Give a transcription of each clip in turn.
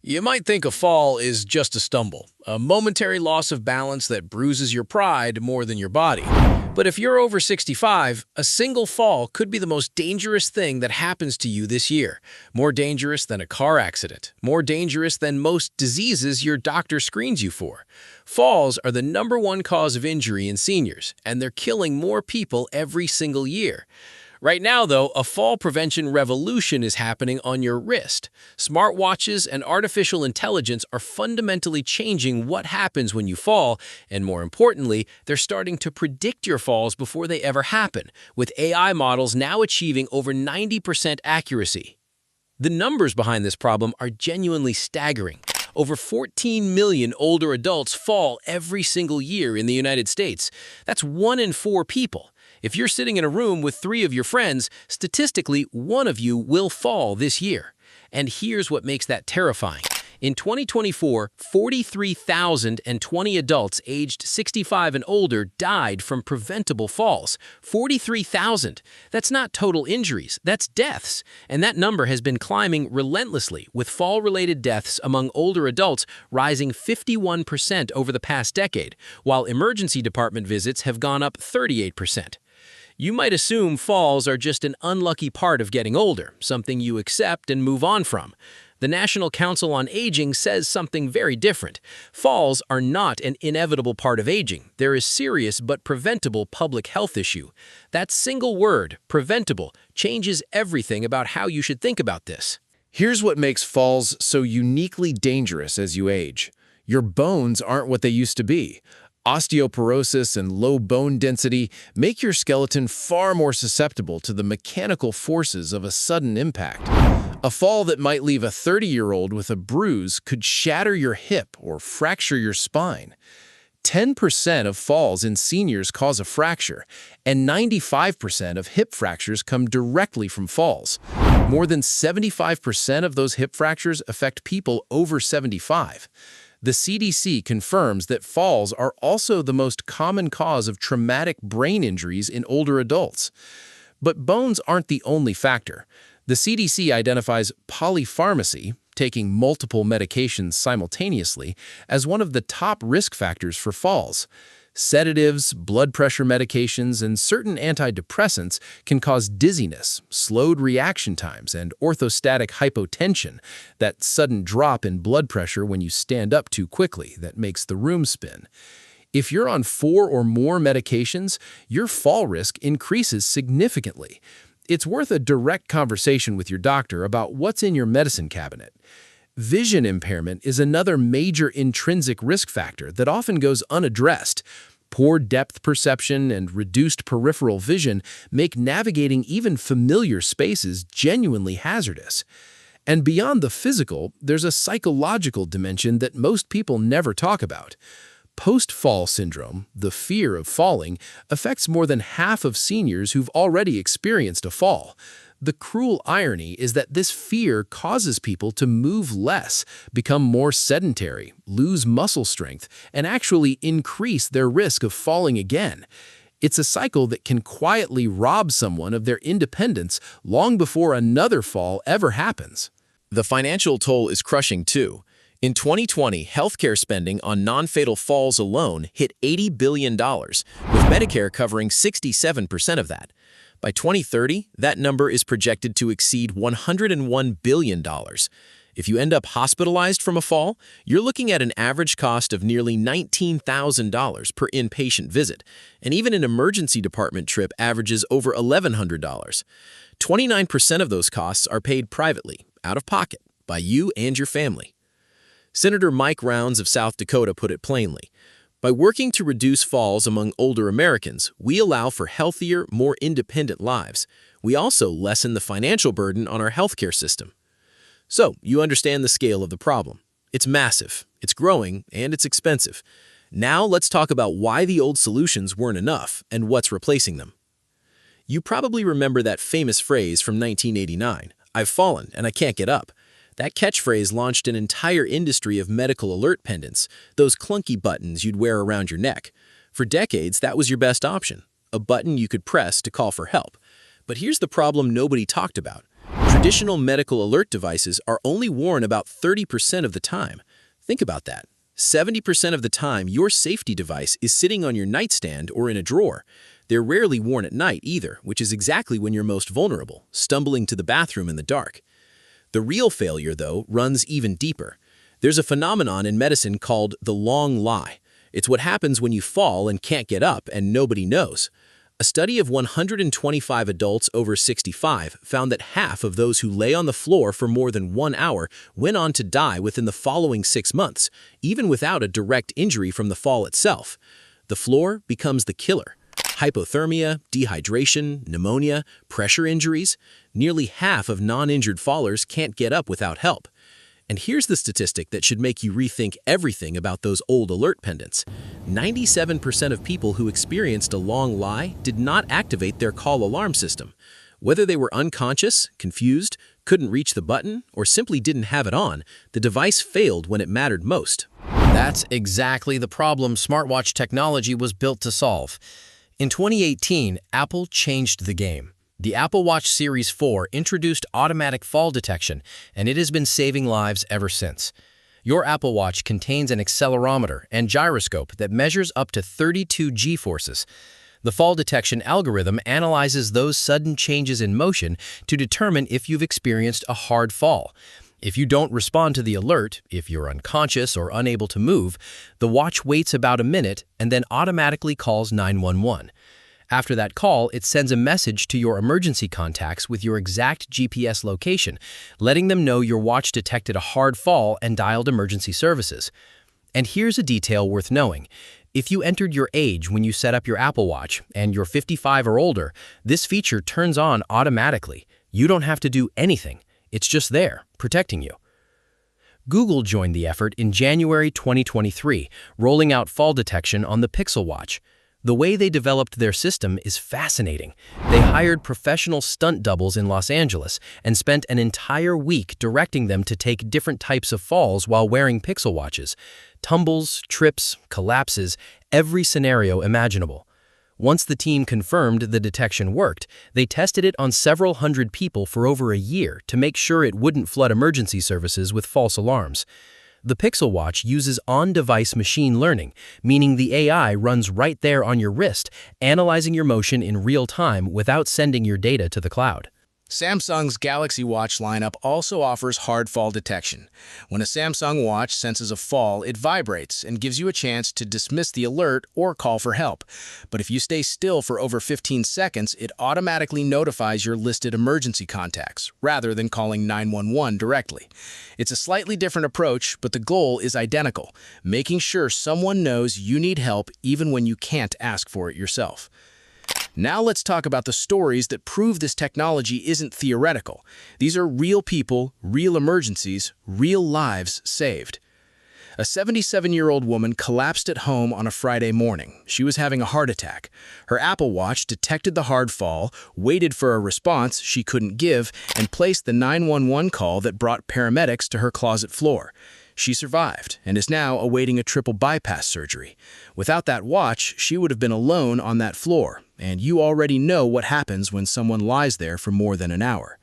You might think a fall is just a stumble, a momentary loss of balance that bruises your pride more than your body. But if you're over 65, a single fall could be the most dangerous thing that happens to you this year. More dangerous than a car accident. More dangerous than most diseases your doctor screens you for. Falls are the #1 cause of injury in seniors, and they're killing more people every single year. Right now, though, a fall prevention revolution is happening on your wrist. Smartwatches and artificial intelligence are fundamentally changing what happens when you fall, and more importantly, they're starting to predict your falls before they ever happen, with AI models now achieving over 90% accuracy. The numbers behind this problem are genuinely staggering. Over 14 million older adults fall every single year in the United States. That's 1 in 4 people. If you're sitting in a room with 3 of your friends, statistically, 1 of you will fall this year. And here's what makes that terrifying. In 2024, 43,020 adults aged 65 and older died from preventable falls. 43,000. That's not total injuries, that's deaths. And that number has been climbing relentlessly, with fall-related deaths among older adults rising 51% over the past decade, while emergency department visits have gone up 38%. You might assume falls are just an unlucky part of getting older, something you accept and move on from. The National Council on Aging says something very different. Falls are not an inevitable part of aging. They're a serious but preventable public health issue. That single word, preventable, changes everything about how you should think about this. Here's what makes falls so uniquely dangerous as you age. Your bones aren't what they used to be. Osteoporosis and low bone density make your skeleton far more susceptible to the mechanical forces of a sudden impact. A fall that might leave a 30-year-old with a bruise could shatter your hip or fracture your spine. 10% of falls in seniors cause a fracture, and 95% of hip fractures come directly from falls. More than 75% of those hip fractures affect people over 75. The CDC confirms that falls are also the most common cause of traumatic brain injuries in older adults. But bones aren't the only factor. The CDC identifies polypharmacy, taking multiple medications simultaneously, as one of the top risk factors for falls. Sedatives, blood pressure medications, and certain antidepressants can cause dizziness, slowed reaction times, and orthostatic hypotension, that sudden drop in blood pressure when you stand up too quickly that makes the room spin. If you're on 4 or more medications, your fall risk increases significantly. It's worth a direct conversation with your doctor about what's in your medicine cabinet. Vision impairment is another major intrinsic risk factor that often goes unaddressed. Poor depth perception and reduced peripheral vision make navigating even familiar spaces genuinely hazardous. And beyond the physical, there's a psychological dimension that most people never talk about. Post-fall syndrome, the fear of falling, affects more than half of seniors who've already experienced a fall. The cruel irony is that this fear causes people to move less, become more sedentary, lose muscle strength, and actually increase their risk of falling again. It's a cycle that can quietly rob someone of their independence long before another fall ever happens. The financial toll is crushing too. In 2020, healthcare spending on non-fatal falls alone hit $80 billion, with Medicare covering 67% of that. By 2030, that number is projected to exceed $101 billion. If you end up hospitalized from a fall, you're looking at an average cost of nearly $19,000 per inpatient visit, and even an emergency department trip averages over $1,100. 29% of those costs are paid privately, out of pocket, by you and your family. Senator Mike Rounds of South Dakota put it plainly. By working to reduce falls among older Americans, we allow for healthier, more independent lives. We also lessen the financial burden on our healthcare system. So, you understand the scale of the problem. It's massive, it's growing, and it's expensive. Now let's talk about why the old solutions weren't enough and what's replacing them. You probably remember that famous phrase from 1989, "I've fallen and I can't get up." That catchphrase launched an entire industry of medical alert pendants, those clunky buttons you'd wear around your neck. For decades, that was your best option, a button you could press to call for help. But here's the problem nobody talked about. Traditional medical alert devices are only worn about 30% of the time. Think about that. 70% of the time, your safety device is sitting on your nightstand or in a drawer. They're rarely worn at night either, which is exactly when you're most vulnerable, stumbling to the bathroom in the dark. The real failure, though, runs even deeper. There's a phenomenon in medicine called the long lie. It's what happens when you fall and can't get up and nobody knows. A study of 125 adults over 65 found that half of those who lay on the floor for more than 1 hour went on to die within the following 6 months, even without a direct injury from the fall itself. The floor becomes the killer. Hypothermia, dehydration, pneumonia, pressure injuries. Nearly half of non-injured fallers can't get up without help. And here's the statistic that should make you rethink everything about those old alert pendants. 97% of people who experienced a long lie did not activate their call alarm system. Whether they were unconscious, confused, couldn't reach the button, or simply didn't have it on, the device failed when it mattered most. That's exactly the problem smartwatch technology was built to solve. In 2018, Apple changed the game. The Apple Watch Series 4 introduced automatic fall detection, and it has been saving lives ever since. Your Apple Watch contains an accelerometer and gyroscope that measures up to 32 G-forces. The fall detection algorithm analyzes those sudden changes in motion to determine if you've experienced a hard fall. If you don't respond to the alert, if you're unconscious or unable to move, the watch waits about a minute and then automatically calls 911. After that call, it sends a message to your emergency contacts with your exact GPS location, letting them know your watch detected a hard fall and dialed emergency services. And here's a detail worth knowing. If you entered your age when you set up your Apple Watch and you're 55 or older, this feature turns on automatically. You don't have to do anything. It's just there, protecting you. Google joined the effort in January 2023, rolling out fall detection on the Pixel Watch. The way they developed their system is fascinating. They hired professional stunt doubles in Los Angeles and spent an entire week directing them to take different types of falls while wearing Pixel Watches. Tumbles, trips, collapses, every scenario imaginable. Once the team confirmed the detection worked, they tested it on several hundred people for over a year to make sure it wouldn't flood emergency services with false alarms. The Pixel Watch uses on-device machine learning, meaning the AI runs right there on your wrist, analyzing your motion in real time without sending your data to the cloud. Samsung's Galaxy Watch lineup also offers hard fall detection. When a Samsung watch senses a fall, it vibrates and gives you a chance to dismiss the alert or call for help. But if you stay still for over 15 seconds, it automatically notifies your listed emergency contacts, rather than calling 911 directly. It's a slightly different approach, but the goal is identical, making sure someone knows you need help even when you can't ask for it yourself. Now let's talk about the stories that prove this technology isn't theoretical. These are real people, real emergencies, real lives saved. A 77-year-old woman collapsed at home on a Friday morning. She was having a heart attack. Her Apple Watch detected the hard fall, waited for a response she couldn't give, and placed the 911 call that brought paramedics to her closet floor. She survived and is now awaiting a triple bypass surgery. Without that watch, she would have been alone on that floor, and you already know what happens when someone lies there for more than an hour.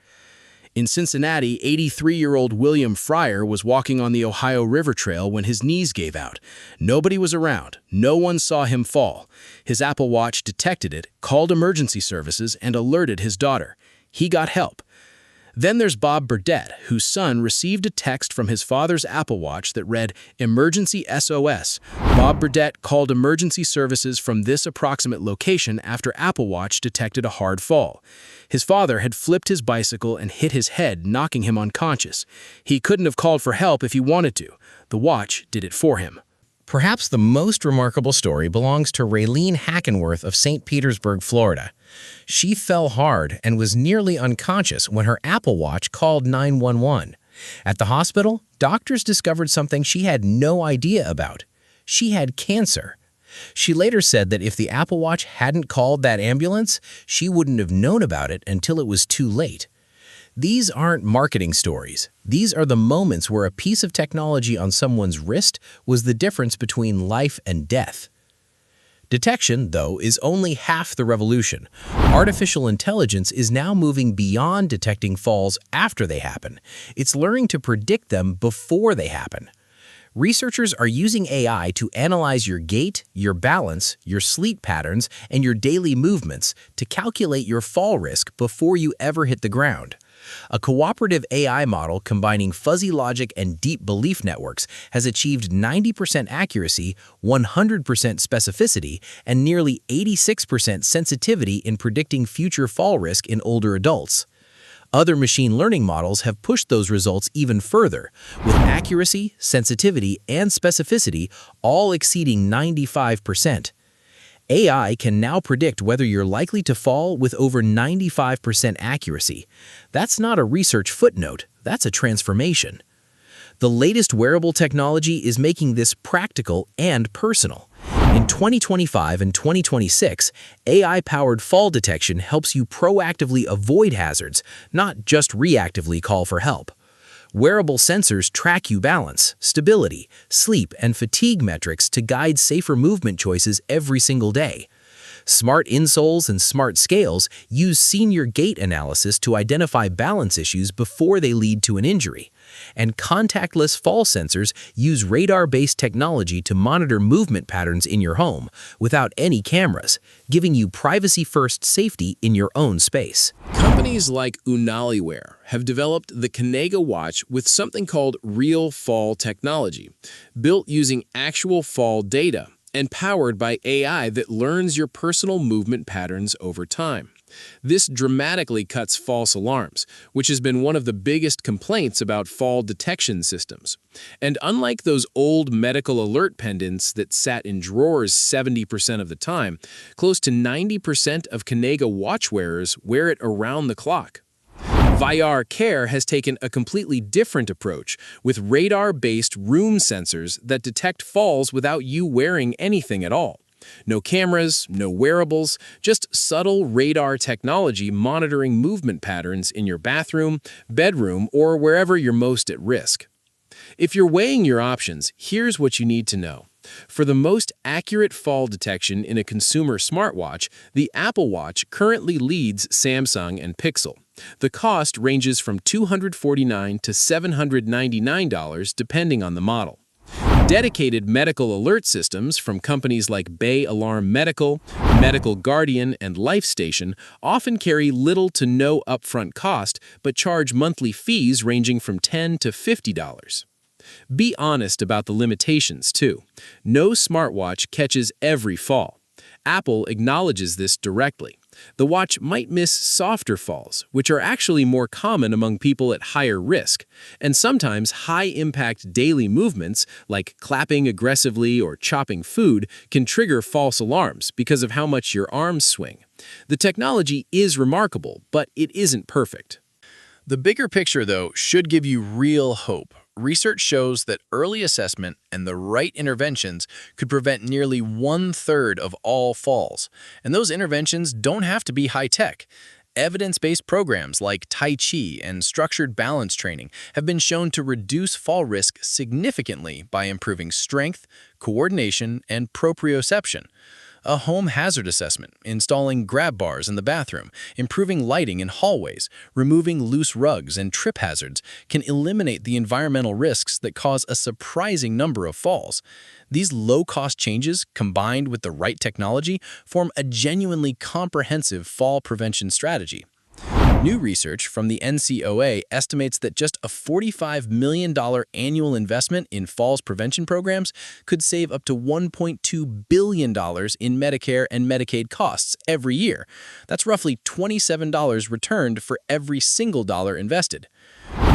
In Cincinnati, 83-year-old William Fryer was walking on the Ohio River Trail when his knees gave out. Nobody was around. No one saw him fall. His Apple Watch detected it, called emergency services, and alerted his daughter. He got help. Then there's Bob Burdett, whose son received a text from his father's Apple Watch that read, "Emergency SOS." Bob Burdett called emergency services from this approximate location after Apple Watch detected a hard fall. His father had flipped his bicycle and hit his head, knocking him unconscious. He couldn't have called for help if he wanted to. The watch did it for him. Perhaps the most remarkable story belongs to Raylene Hackenworth of St. Petersburg, Florida. She fell hard and was nearly unconscious when her Apple Watch called 911. At the hospital, doctors discovered something she had no idea about. She had cancer. She later said that if the Apple Watch hadn't called that ambulance, she wouldn't have known about it until it was too late. These aren't marketing stories. These are the moments where a piece of technology on someone's wrist was the difference between life and death. Detection, though, is only half the revolution. Artificial intelligence is now moving beyond detecting falls after they happen. It's learning to predict them before they happen. Researchers are using AI to analyze your gait, your balance, your sleep patterns, and your daily movements to calculate your fall risk before you ever hit the ground. A cooperative AI model combining fuzzy logic and deep belief networks has achieved 90% accuracy, 100% specificity, and nearly 86% sensitivity in predicting future fall risk in older adults. Other machine learning models have pushed those results even further, with accuracy, sensitivity, and specificity all exceeding 95%. AI can now predict whether you're likely to fall with over 95% accuracy. That's not a research footnote, that's a transformation. The latest wearable technology is making this practical and personal. In 2025 and 2026, AI-powered fall detection helps you proactively avoid hazards, not just reactively call for help. Wearable sensors track your balance, stability, sleep, and fatigue metrics to guide safer movement choices every single day. Smart insoles and smart scales use senior gait analysis to identify balance issues before they lead to an injury. And contactless fall sensors use radar-based technology to monitor movement patterns in your home without any cameras, giving you privacy-first safety in your own space. Companies like Unaliwear have developed the Kanega watch with something called real fall technology, built using actual fall data and powered by AI that learns your personal movement patterns over time. This dramatically cuts false alarms, which has been one of the biggest complaints about fall detection systems. And unlike those old medical alert pendants that sat in drawers 70% of the time, close to 90% of Kanega watch wearers wear it around the clock. Vyar Care has taken a completely different approach with radar-based room sensors that detect falls without you wearing anything at all. No cameras, no wearables, just subtle radar technology monitoring movement patterns in your bathroom, bedroom, or wherever you're most at risk. If you're weighing your options, here's what you need to know. For the most accurate fall detection in a consumer smartwatch, the Apple Watch currently leads Samsung and Pixel. The cost ranges from $249 to $799 depending on the model. Dedicated medical alert systems from companies like Bay Alarm Medical, Medical Guardian, and LifeStation often carry little to no upfront cost but charge monthly fees ranging from $10 to $50. Be honest about the limitations, too. No smartwatch catches every fall. Apple acknowledges this directly. The watch might miss softer falls, which are actually more common among people at higher risk, and sometimes high-impact daily movements, like clapping aggressively or chopping food, can trigger false alarms because of how much your arms swing. The technology is remarkable, but it isn't perfect. The bigger picture, though, should give you real hope. Research shows that early assessment and the right interventions could prevent nearly 1/3 of all falls. And those interventions don't have to be high-tech. Evidence-based programs like Tai Chi and structured balance training have been shown to reduce fall risk significantly by improving strength, coordination, and proprioception. A home hazard assessment, installing grab bars in the bathroom, improving lighting in hallways, removing loose rugs and trip hazards can eliminate the environmental risks that cause a surprising number of falls. These low-cost changes, combined with the right technology, form a genuinely comprehensive fall prevention strategy. New research from the NCOA estimates that just a $45 million annual investment in falls prevention programs could save up to $1.2 billion in Medicare and Medicaid costs every year. That's roughly $27 returned for every single dollar invested.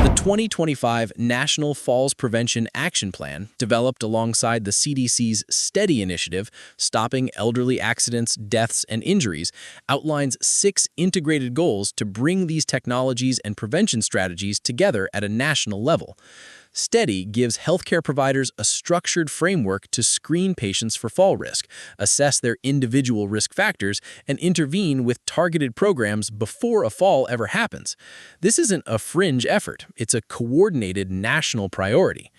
The 2025 National Falls Prevention Action Plan, developed alongside the CDC's STEADY initiative, Stopping Elderly Accidents, Deaths, and Injuries, outlines 6 integrated goals to bring these technologies and prevention strategies together at a national level. STEADY gives healthcare providers a structured framework to screen patients for fall risk, assess their individual risk factors, and intervene with targeted programs before a fall ever happens. This isn't a fringe effort, it's a coordinated national priority.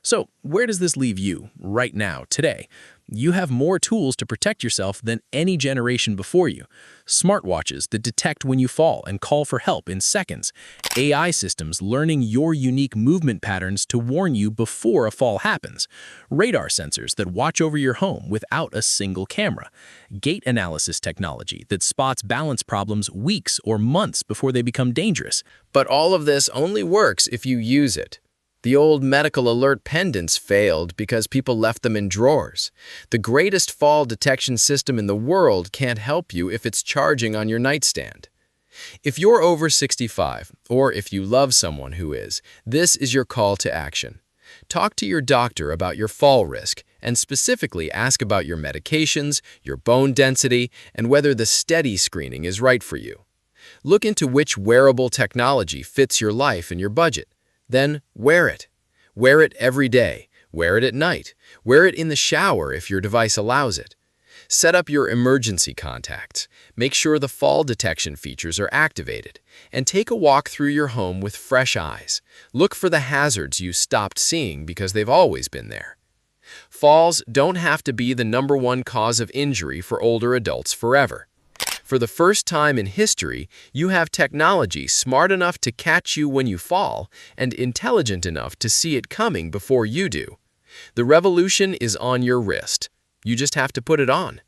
So, where does this leave you right now, today? You have more tools to protect yourself than any generation before you. Smartwatches that detect when you fall and call for help in seconds. AI systems learning your unique movement patterns to warn you before a fall happens. Radar sensors that watch over your home without a single camera. Gait analysis technology that spots balance problems weeks or months before they become dangerous. But all of this only works if you use it. The old medical alert pendants failed because people left them in drawers. The greatest fall detection system in the world can't help you if it's charging on your nightstand. If you're over 65, or if you love someone who is, this is your call to action. Talk to your doctor about your fall risk, and specifically ask about your medications, your bone density, and whether the steady screening is right for you. Look into which wearable technology fits your life and your budget. Then wear it. Wear it every day. Wear it at night. Wear it in the shower if your device allows it. Set up your emergency contacts. Make sure the fall detection features are activated. And take a walk through your home with fresh eyes. Look for the hazards you stopped seeing because they've always been there. Falls don't have to be the #1 cause of injury for older adults forever. For the first time in history, you have technology smart enough to catch you when you fall and intelligent enough to see it coming before you do. The revolution is on your wrist. You just have to put it on.